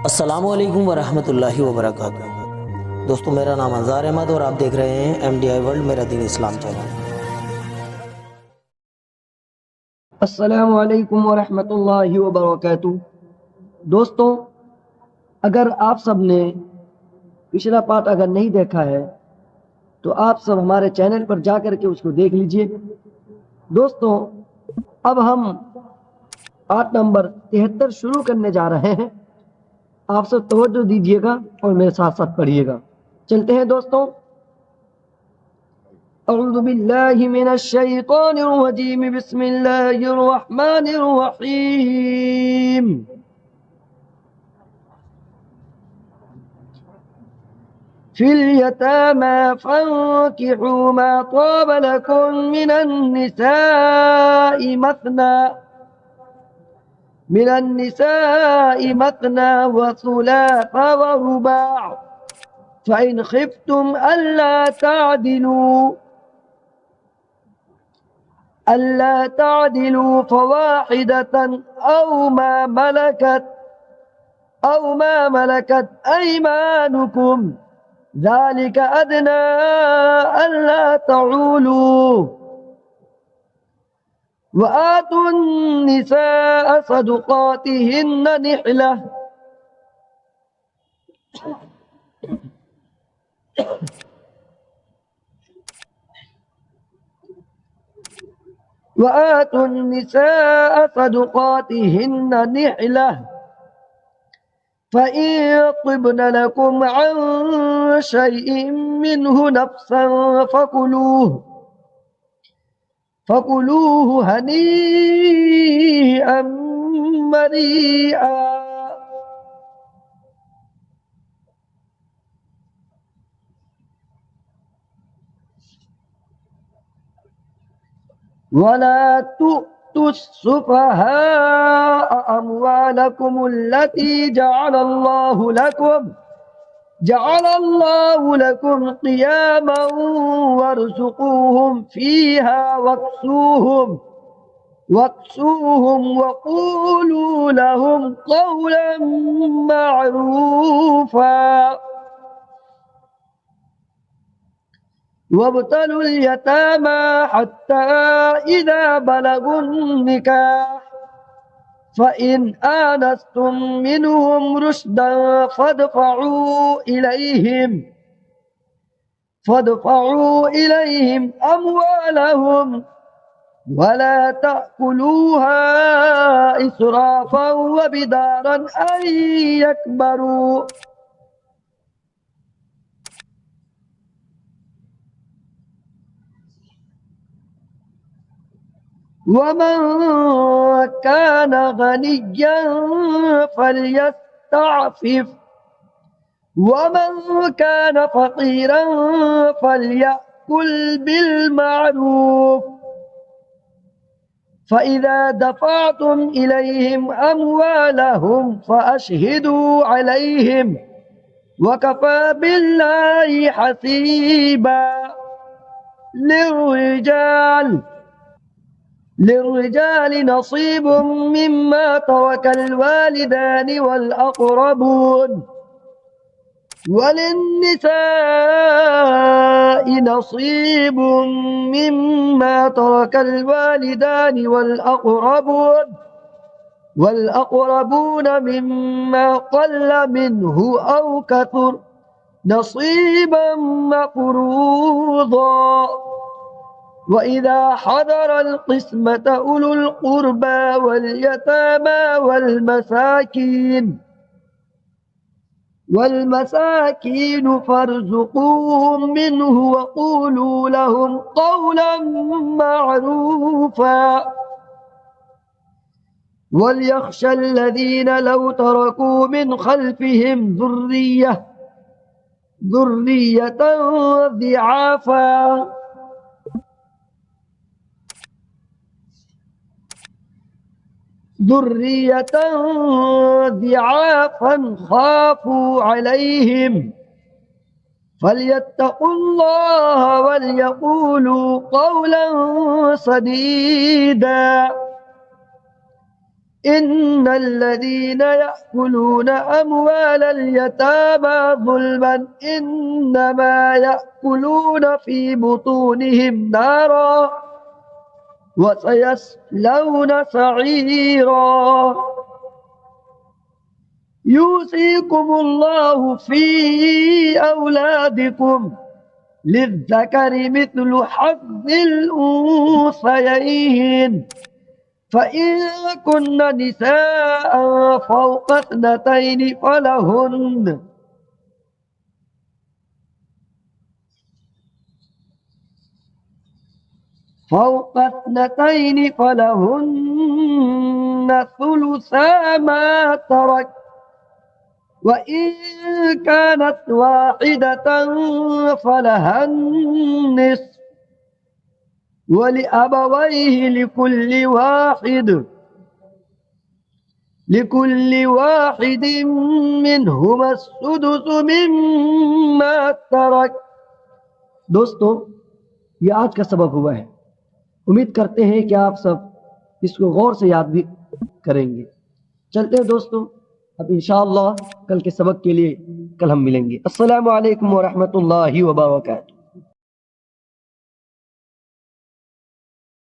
अस्सलामुअलैकुम वरहमतुल्लाहि वबरकातुहू। दोस्तों, मेरा नाम अंजार अहमद और आप देख रहे हैं MDI वर्ल्ड मेरा दीन इस्लाम चैनल। अस्सलामु अलैकुम वरहमतुल्लाहि वबरकातुहू। दोस्तों, अगर आप सब ने पिछला पार्ट अगर नहीं देखा है तो आप सब हमारे चैनल पर जा कर के उसको देख लीजिए। दोस्तों, अब हम पार्ट नंबर 73 शुरू करने जा रहे हैं। आप सब तवज्जो दीजिएगा और मेरे साथ साथ पढ़िएगा। चलते हैं दोस्तों। अऊज़ु बिल्लाहि मिनश शैतानिर रजीम, बिस्मिल्लाहिर रहमानिर रहीम। फिल यतामा फंकिहू मा ताब लकुम मिनन निसाई मतना व सुलास व रुबा फ़इन खिफ्तुम अल्ला तादिलू फवाहिदतन أو ما ملكت أيمانكم ذلك أدنى ألا تعولوا وآتوا النساء صدقاتهن نحلة فإن طبن لكم عن شيء منه نفسا فكلوه هنيئا مريئا ولا تؤتوا السفهاء أموالكم التي جعل الله لكم قياما وارزقوهم فيها واكسوهم وقولوا لهم قولا معروفا وابتلوا اليتامى حتى إذا بلغوا النكاح فإن آنستم منهم رشدا فادفعوا إليهم أموالهم ولا تأكلوها إسرافا وبدارا أن يكبروا ومن كان غنيا فليستعفف ومن كان فقيرا فليأكل بالمعروف فإذا دفعتم إليهم أموالهم فأشهدوا عليهم وكفى بالله حسيبا. للرجال نصيب مما ترك الوالدان والأقربون وللنساء نصيب مما ترك الوالدان والأقربون مما قل منه أو كثر نصيبا مفروضا. وإذا حضر القسمة أولو القربى واليتامى والمساكين فارزقوهم منه وقولوا لهم قولا معروفا. وليخشى الذين لو تركوا من خلفهم ذرية ضعافا خافوا عليهم فليتقوا الله وليقولوا قولا سديدا. इन्नल्लज़ीना यअकुलूना अम्वालल यतामा ज़ुल्मन इन्नमा यअकुलूना फ़ी बुतूनिहिम नारा व सयस्लौना सईरा यूसिकुमुल्लाहु फ़ी औलादिकुम लिज़्ज़करि मिस्लु हज़्ज़िल उन्सयैन फ़इन कुन्न निसाअन फ़ौक़ इस्नतैनि फलहुन्न ثلثا ما ترك وإن كانت واحدة فلها النصف ولأبويه لكل واحد منهما السدس مما ترك। दोस्तों, ये आज का सबक हुआ है। उम्मीद करते हैं कि आप सब इसको गौर से याद भी करेंगे। चलते हैं दोस्तों, अब इंशाअल्लाह कल के सबक के लिए कल हम मिलेंगे। अस्सलामु अलैकुम व रहमतुल्लाहि व बरकातुहू।